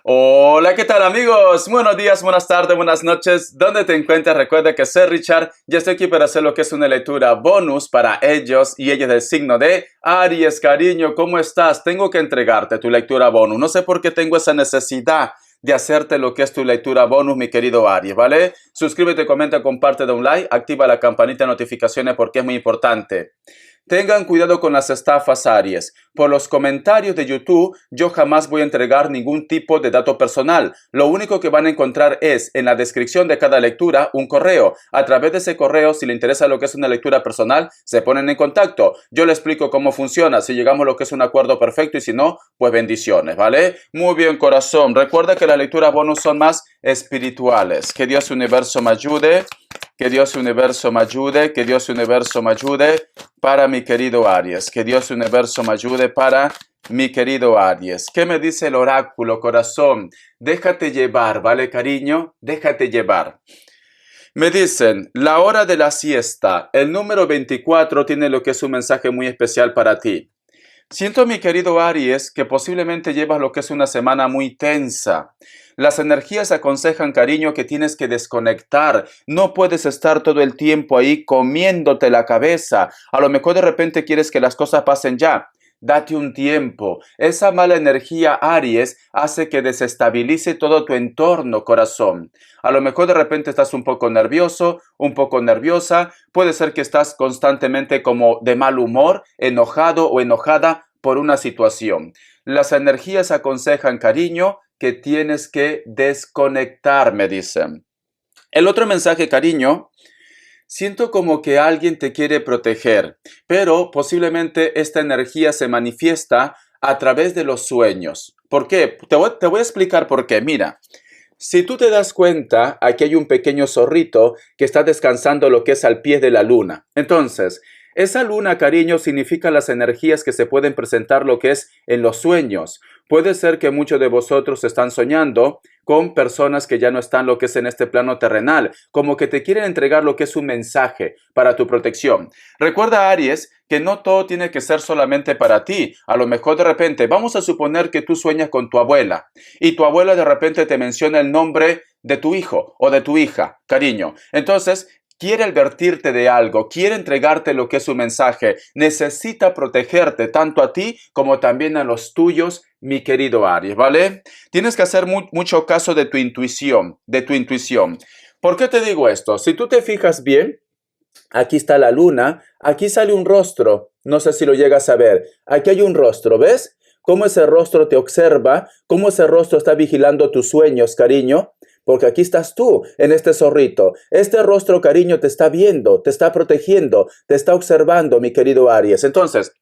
Hola, ¿qué tal amigos? Buenos días, buenas tardes, buenas noches. ¿Dónde te encuentras? Recuerda que soy Richard y estoy aquí para hacer lo que es una lectura bonus para ellos y ellas del signo de Aries. Cariño, ¿cómo estás? Tengo que entregarte tu lectura bonus. No sé por qué tengo esa necesidad de hacerte lo que es tu lectura bonus, mi querido Aries, ¿vale? Suscríbete, comenta, comparte, da un like, activa la campanita de notificaciones porque es muy importante. Tengan cuidado con las estafas, Aries. Por los comentarios de YouTube, yo jamás voy a entregar ningún tipo de dato personal. Lo único que van a encontrar es en la descripción de cada lectura un correo. A través de ese correo, si les interesa lo que es una lectura personal, se ponen en contacto. Yo les explico cómo funciona, si llegamos a lo que es un acuerdo perfecto y si no, pues bendiciones, ¿vale? Muy bien, corazón. Recuerda que las lecturas bonus son más espirituales. Que Dios Universo me ayude. Que Dios Universo me ayude, que Dios Universo me ayude para mi querido Aries. Que Dios Universo me ayude para mi querido Aries. ¿Qué me dice el oráculo, corazón? Déjate llevar, ¿vale, cariño? Déjate llevar. Me dicen, la hora de la siesta, el número 24 tiene lo que es un mensaje muy especial para ti. Siento, mi querido Aries, que posiblemente llevas lo que es una semana muy tensa. Las energías aconsejan, cariño, que tienes que desconectar. No puedes estar todo el tiempo ahí comiéndote la cabeza. A lo mejor de repente quieres que las cosas pasen ya. Date un tiempo. Esa mala energía, Aries, hace que desestabilice todo tu entorno, corazón. A lo mejor de repente estás un poco nervioso, un poco nerviosa. Puede ser que estás constantemente como de mal humor, enojado o enojada por una situación. Las energías aconsejan, cariño, que tienes que desconectar, me dicen. El otro mensaje, cariño, siento como que alguien te quiere proteger, pero posiblemente esta energía se manifiesta a través de los sueños. ¿Por qué? Te voy a explicar por qué. Mira, si tú te das cuenta, aquí hay un pequeño zorrito que está descansando lo que es al pie de la luna. Entonces, esa luna, cariño, significa las energías que se pueden presentar lo que es en los sueños. Puede ser que muchos de vosotros están soñando con personas que ya no están lo que es en este plano terrenal, como que te quieren entregar lo que es un mensaje para tu protección. Recuerda, Aries, que no todo tiene que ser solamente para ti. A lo mejor de repente, vamos a suponer que tú sueñas con tu abuela y tu abuela de repente te menciona el nombre de tu hijo o de tu hija, cariño. Entonces, quiere advertirte de algo, quiere entregarte lo que es su mensaje, necesita protegerte tanto a ti como también a los tuyos, mi querido Aries, ¿vale? Tienes que hacer mucho caso de tu intuición, de tu intuición. ¿Por qué te digo esto? Si tú te fijas bien, aquí está la luna, aquí sale un rostro, no sé si lo llegas a ver, aquí hay un rostro, ¿ves? Cómo ese rostro te observa, cómo ese rostro está vigilando tus sueños, cariño. Porque aquí estás tú, en este zorrito. Este rostro, cariño, te está viendo, te está protegiendo, te está observando, mi querido Aries. Entonces,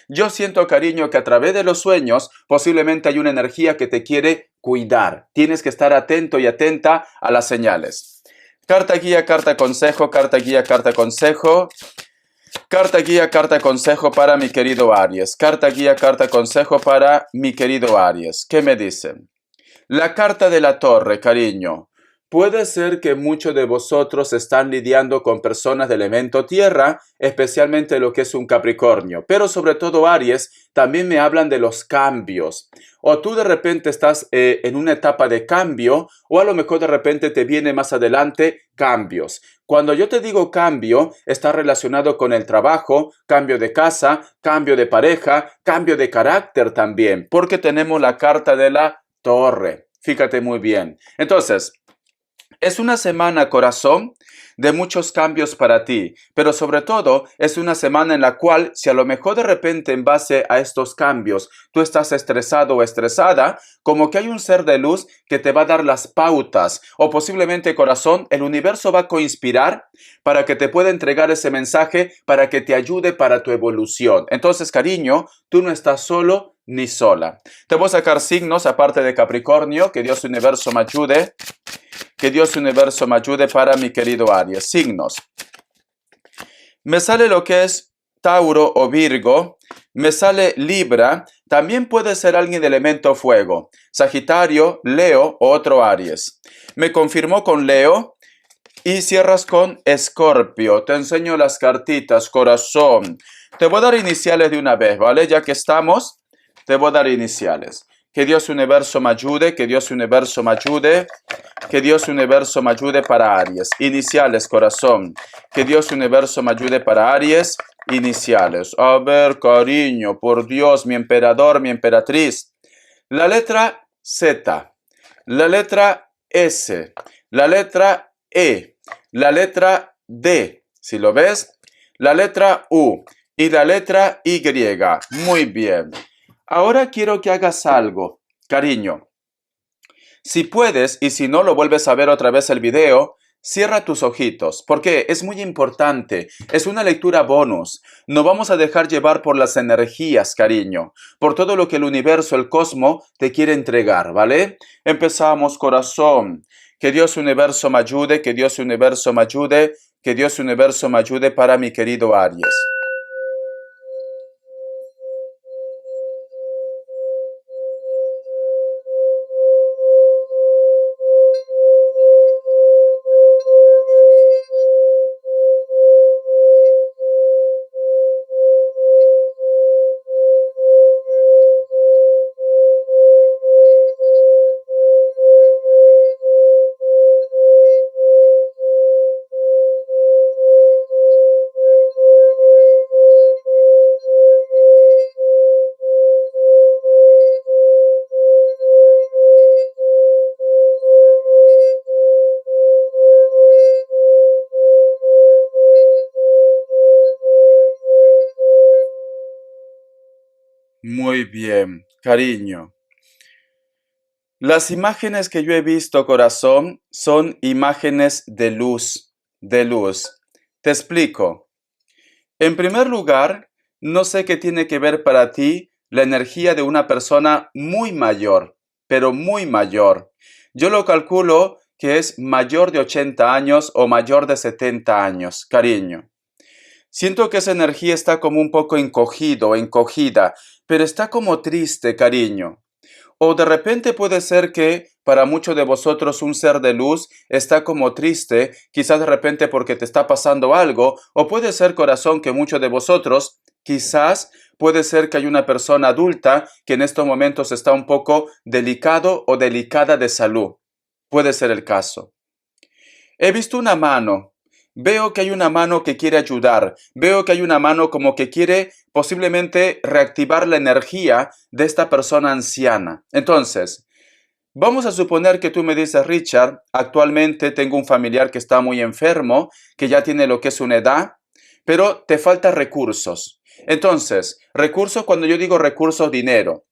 yo siento, cariño, que a través de los sueños posiblemente hay una energía que te quiere cuidar. Tienes que estar atento y atenta a las señales. Carta guía, carta consejo, carta guía, carta consejo. Carta guía, carta consejo para mi querido Aries. Carta guía, carta consejo para mi querido Aries. ¿Qué me dicen? La carta de la torre, cariño. Puede ser que muchos de vosotros están lidiando con personas de elemento tierra, especialmente lo que es un Capricornio. Pero sobre todo Aries, también me hablan de los cambios. O tú de repente estás en una etapa de cambio, o a lo mejor de repente te viene más adelante cambios. Cuando yo te digo cambio, está relacionado con el trabajo, cambio de casa, cambio de pareja, cambio de carácter también, porque tenemos la carta de la torre. Fíjate muy bien. Entonces, es una semana, corazón, de muchos cambios para ti, pero sobre todo es una semana en la cual, si a lo mejor de repente en base a estos cambios tú estás estresado o estresada, como que hay un ser de luz que te va a dar las pautas o posiblemente, corazón, el universo va a conspirar para que te pueda entregar ese mensaje para que te ayude para tu evolución. Entonces, cariño, tú no estás solo ni sola. Te voy a sacar signos aparte de Capricornio, que Dios Universo me ayude. Que Dios Universo me ayude para mi querido Aries. Signos. Me sale lo que es Tauro o Virgo. Me sale Libra. También puede ser alguien de elemento fuego. Sagitario, Leo o otro Aries. Me confirmó con Leo. Y cierras con Escorpio. Te enseño las cartitas, corazón. Te voy a dar iniciales de una vez, ¿vale? Ya que estamos, te voy a dar iniciales. Que Dios Universo me ayude, que Dios Universo me ayude, que Dios Universo me ayude para Aries. Iniciales, corazón. Que Dios Universo me ayude para Aries. Iniciales. A ver, cariño, por Dios, mi emperador, mi emperatriz. La letra Z, la letra S, la letra E, la letra D, si lo ves, la letra U y la letra Y. Muy bien. Ahora quiero que hagas algo, cariño. Si puedes y si no lo vuelves a ver otra vez el video, cierra tus ojitos, porque es muy importante. Es una lectura bonus. No vamos a dejar llevar por las energías, cariño, por todo lo que el universo, el cosmos, te quiere entregar, ¿vale? Empezamos, corazón. Que Dios Universo me ayude, que Dios Universo me ayude, que Dios Universo me ayude para mi querido Aries. Muy bien, cariño. Las imágenes que yo he visto, corazón, son imágenes de luz, de luz. Te explico. En primer lugar, no sé qué tiene que ver para ti la energía de una persona muy mayor, pero muy mayor. Yo lo calculo que es mayor de 80 años o mayor de 70 años, cariño. Siento que esa energía está como un poco encogido, encogida, pero está como triste, cariño. O de repente puede ser que para muchos de vosotros un ser de luz está como triste, quizás de repente porque te está pasando algo, o puede ser, corazón, que muchos de vosotros, quizás puede ser que hay una persona adulta que en estos momentos está un poco delicado o delicada de salud. Puede ser el caso. He visto una mano. Veo que hay una mano que quiere ayudar. Veo que hay una mano como que quiere posiblemente reactivar la energía de esta persona anciana. Entonces, vamos a suponer que tú me dices, Richard, actualmente tengo un familiar que está muy enfermo, que ya tiene lo que es una edad, pero te falta recursos. Entonces, recursos, cuando yo digo recursos, dinero.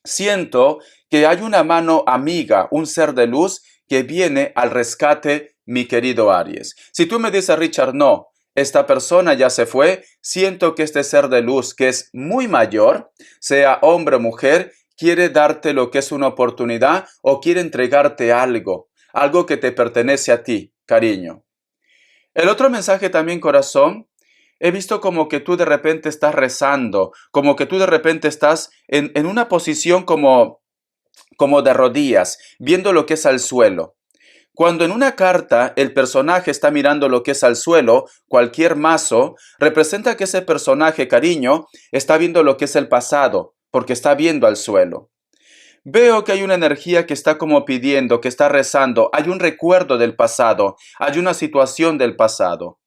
Siento que hay una mano amiga, un ser de luz que viene al rescate, mi querido Aries. Si tú me dices, Richard, no, esta persona ya se fue, siento que este ser de luz, que es muy mayor, sea hombre o mujer, quiere darte lo que es una oportunidad o quiere entregarte algo, algo que te pertenece a ti, cariño. El otro mensaje también, corazón, he visto como que tú de repente estás rezando, como que tú de repente estás en una posición como de rodillas, viendo lo que es al suelo. Cuando en una carta el personaje está mirando lo que es al suelo, cualquier mazo, representa que ese personaje, cariño, está viendo lo que es el pasado, porque está viendo al suelo. Veo que hay una energía que está como pidiendo, que está rezando, hay un recuerdo del pasado, hay una situación del pasado.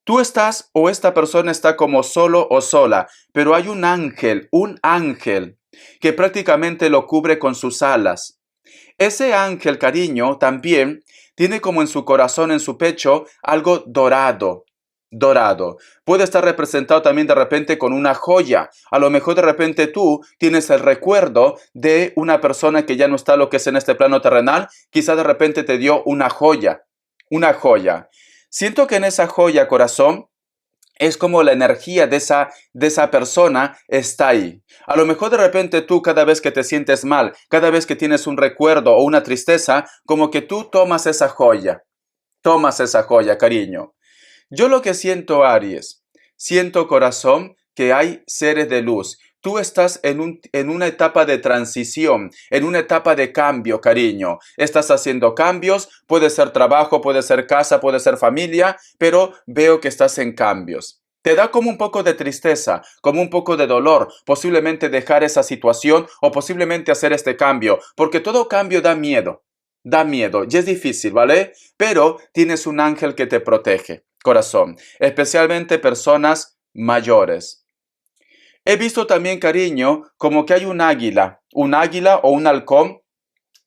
Tú estás o esta persona está como solo o sola, pero hay un ángel que prácticamente lo cubre con sus alas. Ese ángel, cariño, también tiene como en su corazón, en su pecho, algo dorado. Dorado. Puede estar representado también de repente con una joya. A lo mejor de repente tú tienes el recuerdo de una persona que ya no está lo que es en este plano terrenal. Quizá de repente te dio una joya. Una joya. Siento que en esa joya, corazón, es como la energía de esa persona está ahí. A lo mejor de repente tú cada vez que te sientes mal, cada vez que tienes un recuerdo o una tristeza, como que tú tomas esa joya, cariño. Yo lo que siento, Aries, siento, corazón, que hay seres de luz. Tú estás en una etapa de transición, en una etapa de cambio, cariño. Estás haciendo cambios, puede ser trabajo, puede ser casa, puede ser familia, pero veo que estás en cambios. Te da como un poco de tristeza, como un poco de dolor, posiblemente dejar esa situación o posiblemente hacer este cambio, porque todo cambio da miedo y es difícil, ¿vale? Pero tienes un ángel que te protege, corazón, especialmente personas mayores. He visto también, cariño, como que hay un águila o un halcón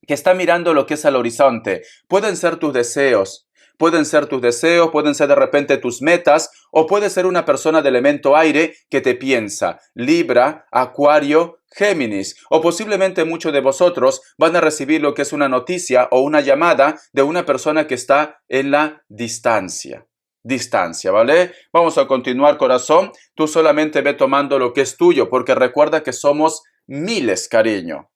que está mirando lo que es al horizonte. Pueden ser tus deseos, pueden ser de repente tus metas, o puede ser una persona de elemento aire que te piensa, Libra, Acuario, Géminis, o posiblemente muchos de vosotros van a recibir lo que es una noticia o una llamada de una persona que está en la distancia. Distancia, ¿vale? Vamos a continuar, corazón. Tú solamente ve tomando lo que es tuyo, porque recuerda que somos miles, cariño.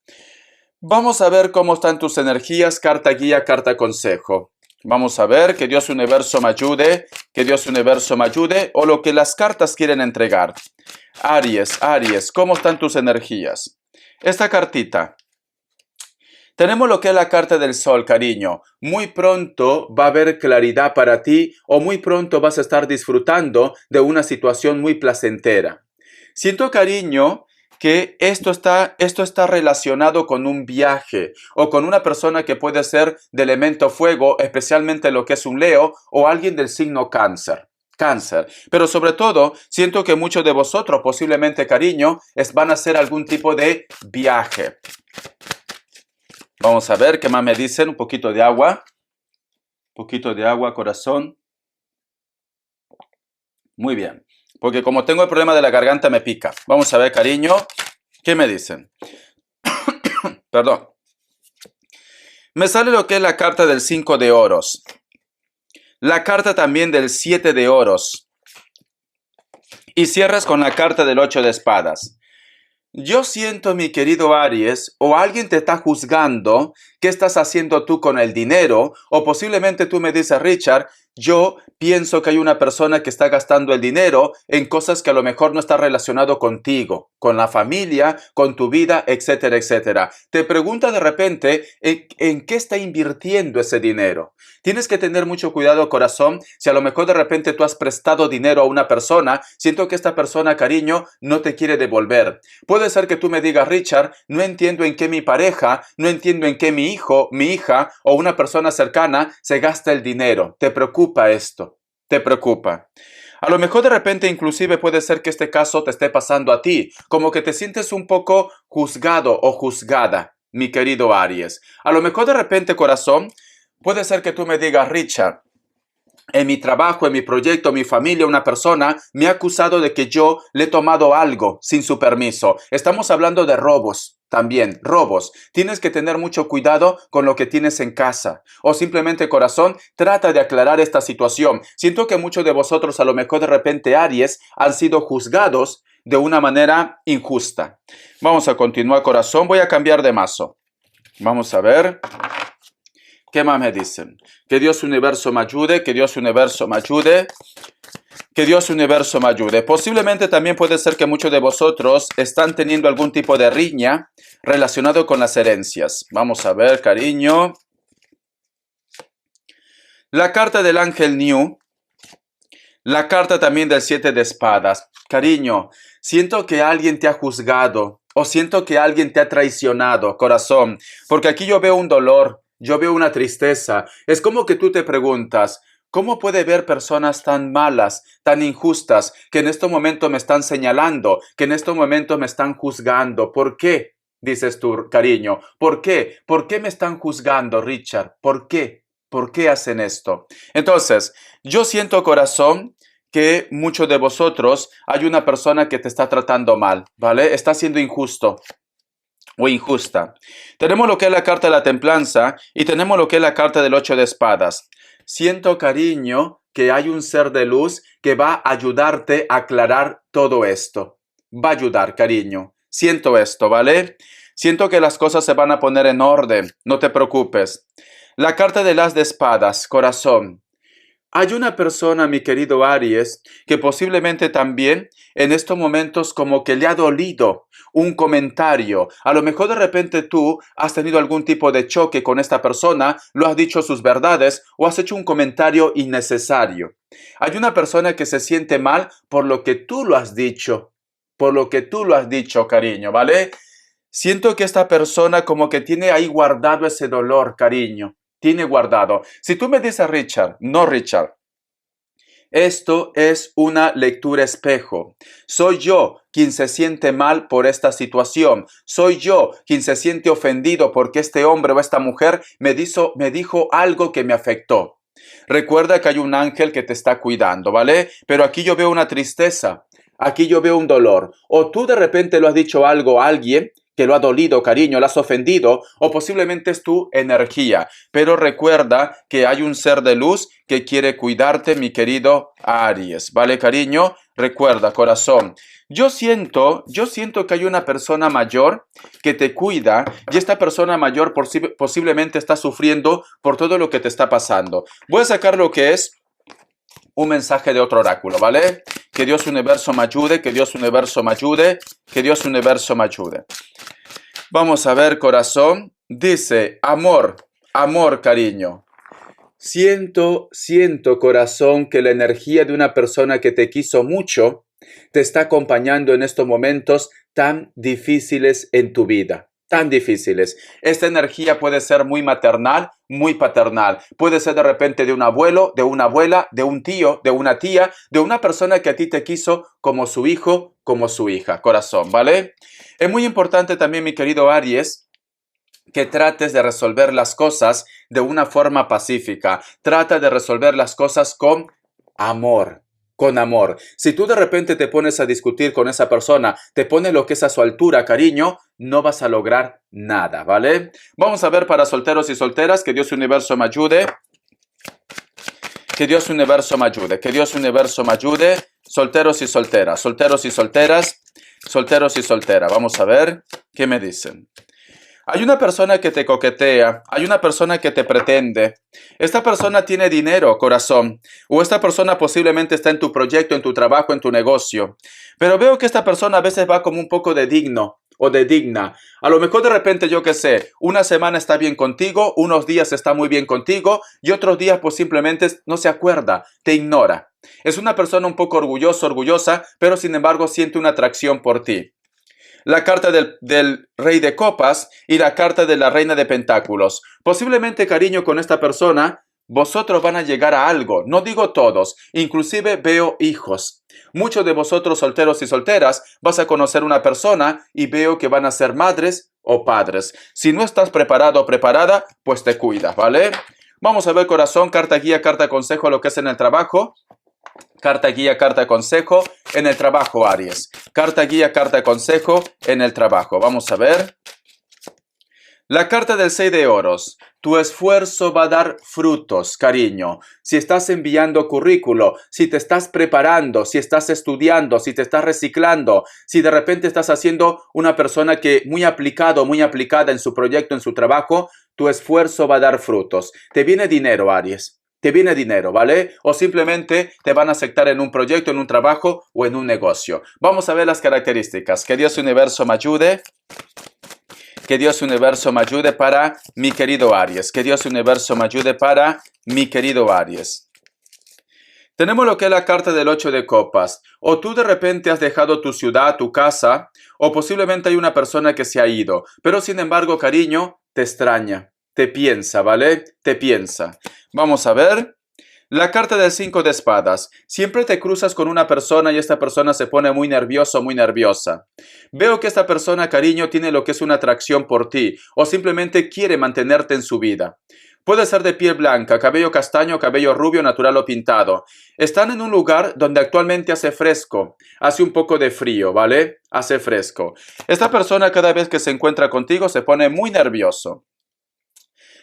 Vamos a ver cómo están tus energías, carta guía, carta consejo. Vamos a ver, que Dios Universo me ayude, que Dios Universo me ayude, o lo que las cartas quieren entregar. Aries, Aries, ¿cómo están tus energías? Esta cartita. Tenemos lo que es la carta del sol, cariño. Muy pronto va a haber claridad para ti o muy pronto vas a estar disfrutando de una situación muy placentera. Siento, cariño, que esto está relacionado con un viaje o con una persona que puede ser de elemento fuego, especialmente lo que es un Leo o alguien del signo Cáncer. Cáncer. Pero sobre todo, siento que muchos de vosotros, posiblemente, cariño, van a hacer algún tipo de viaje. Vamos a ver qué más me dicen. Un poquito de agua. Un poquito de agua, corazón. Muy bien. Porque como tengo el problema de la garganta, me pica. Vamos a ver, cariño. ¿Qué me dicen? Perdón. Me sale lo que es la carta del 5 de oros. La carta también del 7 de oros. Y cierras con la carta del 8 de espadas. Yo siento, mi querido Aries, o alguien te está juzgando qué estás haciendo tú con el dinero, o posiblemente tú me dices, Richard, yo pienso que hay una persona que está gastando el dinero en cosas que a lo mejor no está relacionado contigo, con la familia, con tu vida, etcétera, etcétera. Te pregunta de repente en qué está invirtiendo ese dinero. Tienes que tener mucho cuidado, corazón, si a lo mejor de repente tú has prestado dinero a una persona, siento que esta persona, cariño, no te quiere devolver. Puede ser que tú me digas, Richard, no entiendo en qué mi pareja, no entiendo en qué mi hijo, mi hija o una persona cercana se gasta el dinero. ¿Te preocupa esto? ¿Te preocupa? A lo mejor de repente inclusive puede ser que este caso te esté pasando a ti, como que te sientes un poco juzgado o juzgada, mi querido Aries. A lo mejor de repente, corazón, puede ser que tú me digas, Richard, en mi trabajo, en mi proyecto, mi familia, una persona me ha acusado de que yo le he tomado algo sin su permiso. Estamos hablando de robos también, robos. Tienes que tener mucho cuidado con lo que tienes en casa. O simplemente, corazón, trata de aclarar esta situación. Siento que muchos de vosotros, a lo mejor de repente, Aries, han sido juzgados de una manera injusta. Vamos a continuar, corazón. Voy a cambiar de mazo. Vamos a ver. ¿Qué más me dicen? Que Dios Universo me ayude, que Dios Universo me ayude, que Dios Universo me ayude. Posiblemente también puede ser que muchos de vosotros están teniendo algún tipo de riña relacionado con las herencias. Vamos a ver, cariño. La carta del ángel New. La carta también del 7 de espadas. Cariño, siento que alguien te ha juzgado o siento que alguien te ha traicionado, corazón, porque aquí yo veo un dolor. Yo veo una tristeza. Es como que tú te preguntas, ¿cómo puede haber personas tan malas, tan injustas, que en este momento me están señalando, que en este momento me están juzgando? ¿Por qué? Dices tú, cariño. ¿Por qué? ¿Por qué me están juzgando, Richard? ¿Por qué? ¿Por qué hacen esto? Entonces, yo siento, corazón, que muchos de vosotros hay una persona que te está tratando mal, ¿vale? Está siendo injusto o injusta. Tenemos lo que es la carta de la templanza y tenemos lo que es la carta del 8 de espadas. Siento, cariño, que hay un ser de luz que va a ayudarte a aclarar todo esto. Va a ayudar, cariño. Siento esto, ¿vale? Siento que las cosas se van a poner en orden. No te preocupes. La carta del as de espadas, corazón. Hay una persona, mi querido Aries, que posiblemente también en estos momentos como que le ha dolido un comentario. A lo mejor de repente tú has tenido algún tipo de choque con esta persona, lo has dicho sus verdades o has hecho un comentario innecesario. Hay una persona que se siente mal por lo que tú lo has dicho, por lo que tú lo has dicho, cariño, ¿vale? Siento que esta persona como que tiene ahí guardado ese dolor, cariño. Tiene guardado. Si tú me dices Richard, no Richard, esto es una lectura espejo. Soy yo quien se siente mal por esta situación. Soy yo quien se siente ofendido porque este hombre o esta mujer me dijo algo que me afectó. Recuerda que hay un ángel que te está cuidando, ¿vale? Pero aquí yo veo una tristeza. Aquí yo veo un dolor. O tú de repente lo has dicho algo a alguien que lo ha dolido, cariño, lo has ofendido, o posiblemente es tu energía. Pero recuerda que hay un ser de luz que quiere cuidarte, mi querido Aries. ¿Vale, cariño? Recuerda, corazón. Yo siento que hay una persona mayor que te cuida y esta persona mayor posiblemente está sufriendo por todo lo que te está pasando. Voy a sacar lo que es un mensaje de otro oráculo, ¿vale? Que Dios universo me ayude, que Dios universo me ayude, que Dios universo me ayude. Vamos a ver, corazón. Dice, amor, amor, cariño. Siento, corazón, que la energía de una persona que te quiso mucho te está acompañando en estos momentos tan difíciles en tu vida. Tan difíciles. Esta energía puede ser muy maternal, muy paternal. Puede ser de repente de un abuelo, de una abuela, de un tío, de una tía, de una persona que a ti te quiso como su hijo, como su hija. Corazón, ¿vale? Es muy importante también, mi querido Aries, que trates de resolver las cosas de una forma pacífica. Trata de resolver las cosas con amor. Con amor. Si tú de repente te pones a discutir con esa persona, te pones lo que es a su altura, cariño, no vas a lograr nada, ¿vale? Vamos a ver para solteros y solteras, que Dios universo me ayude. Que Dios universo me ayude. Que Dios universo me ayude. Solteros y solteras, solteros y solteras, solteros y solteras. Vamos a ver qué me dicen. Hay una persona que te coquetea, hay una persona que te pretende. Esta persona tiene dinero, corazón, o esta persona posiblemente está en tu proyecto, en tu trabajo, en tu negocio. Pero veo que esta persona a veces va como un poco de digno o de digna. A lo mejor de repente, yo qué sé, una semana está bien contigo, unos días está muy bien contigo y otros días pues simplemente no se acuerda, te ignora. Es una persona un poco orgullosa, pero sin embargo siente una atracción por ti. La carta del rey de copas y la carta de la reina de pentáculos. Posiblemente, cariño, con esta persona, vosotros van a llegar a algo. No digo todos, inclusive veo hijos. Muchos de vosotros, solteros y solteras, vas a conocer una persona y veo que van a ser madres o padres. Si no estás preparado o preparada, pues te cuidas, ¿vale? Vamos a ver, corazón, carta guía, carta consejo, lo que es en el trabajo. Carta guía, carta consejo en el trabajo, Aries. Carta guía, carta consejo en el trabajo. Vamos a ver. La carta del 6 de oros. Tu esfuerzo va a dar frutos, cariño. Si estás enviando currículo, si te estás preparando, si estás estudiando, si te estás reciclando, si de repente estás haciendo una persona que muy aplicado, muy aplicada en su proyecto, en su trabajo, tu esfuerzo va a dar frutos. Te viene dinero, Aries. Te viene dinero, ¿vale? O simplemente te van a aceptar en un proyecto, en un trabajo o en un negocio. Vamos a ver las características. Que Dios universo me ayude. Que Dios universo me ayude para mi querido Aries. Que Dios universo me ayude para mi querido Aries. Tenemos lo que es la carta del 8 de copas. O tú de repente has dejado tu ciudad, tu casa, o posiblemente hay una persona que se ha ido. Pero sin embargo, cariño, te extraña. Te piensa, ¿vale? Te piensa. Vamos a ver. La carta del 5 de espadas. Siempre te cruzas con una persona y esta persona se pone muy nervioso, muy nerviosa. Veo que esta persona, cariño, tiene lo que es una atracción por ti o simplemente quiere mantenerte en su vida. Puede ser de piel blanca, cabello castaño, cabello rubio, natural o pintado. Están en un lugar donde actualmente hace fresco, hace un poco de frío, ¿vale? Hace fresco. Esta persona cada vez que se encuentra contigo se pone muy nervioso.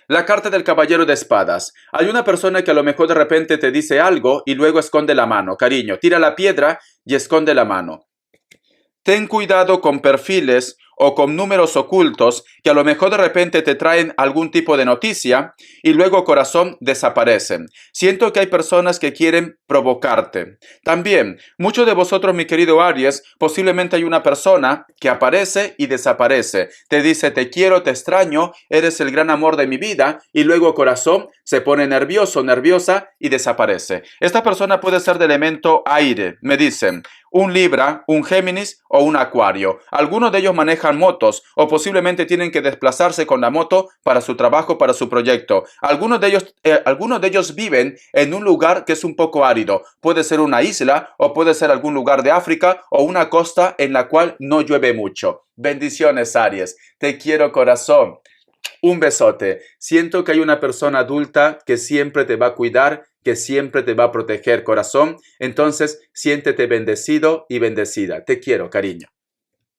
La carta del caballero de espadas. Hay una persona que a lo mejor de repente te dice algo y luego esconde la mano. Cariño, tira la piedra y esconde la mano. Ten cuidado con perfiles o con números ocultos que a lo mejor de repente te traen algún tipo de noticia y luego, corazón, desaparecen. Siento que hay personas que quieren provocarte. También, muchos de vosotros, mi querido Aries, posiblemente hay una persona que aparece y desaparece. Te dice, te quiero, te extraño, eres el gran amor de mi vida, y luego, corazón, se pone nervioso, nerviosa y desaparece. Esta persona puede ser de elemento aire, me dicen, un Libra, un Géminis o un Acuario. Algunos de ellos manejan motos o posiblemente tienen que desplazarse con la moto para su trabajo, para su proyecto. Algunos de ellos viven en un lugar que es un poco árido. Puede ser una isla o puede ser algún lugar de África o una costa en la cual no llueve mucho. Bendiciones, Aries. Te quiero, corazón. Un besote. Siento que hay una persona adulta que siempre te va a cuidar, que siempre te va a proteger, corazón. Entonces, siéntete bendecido y bendecida. Te quiero, cariño.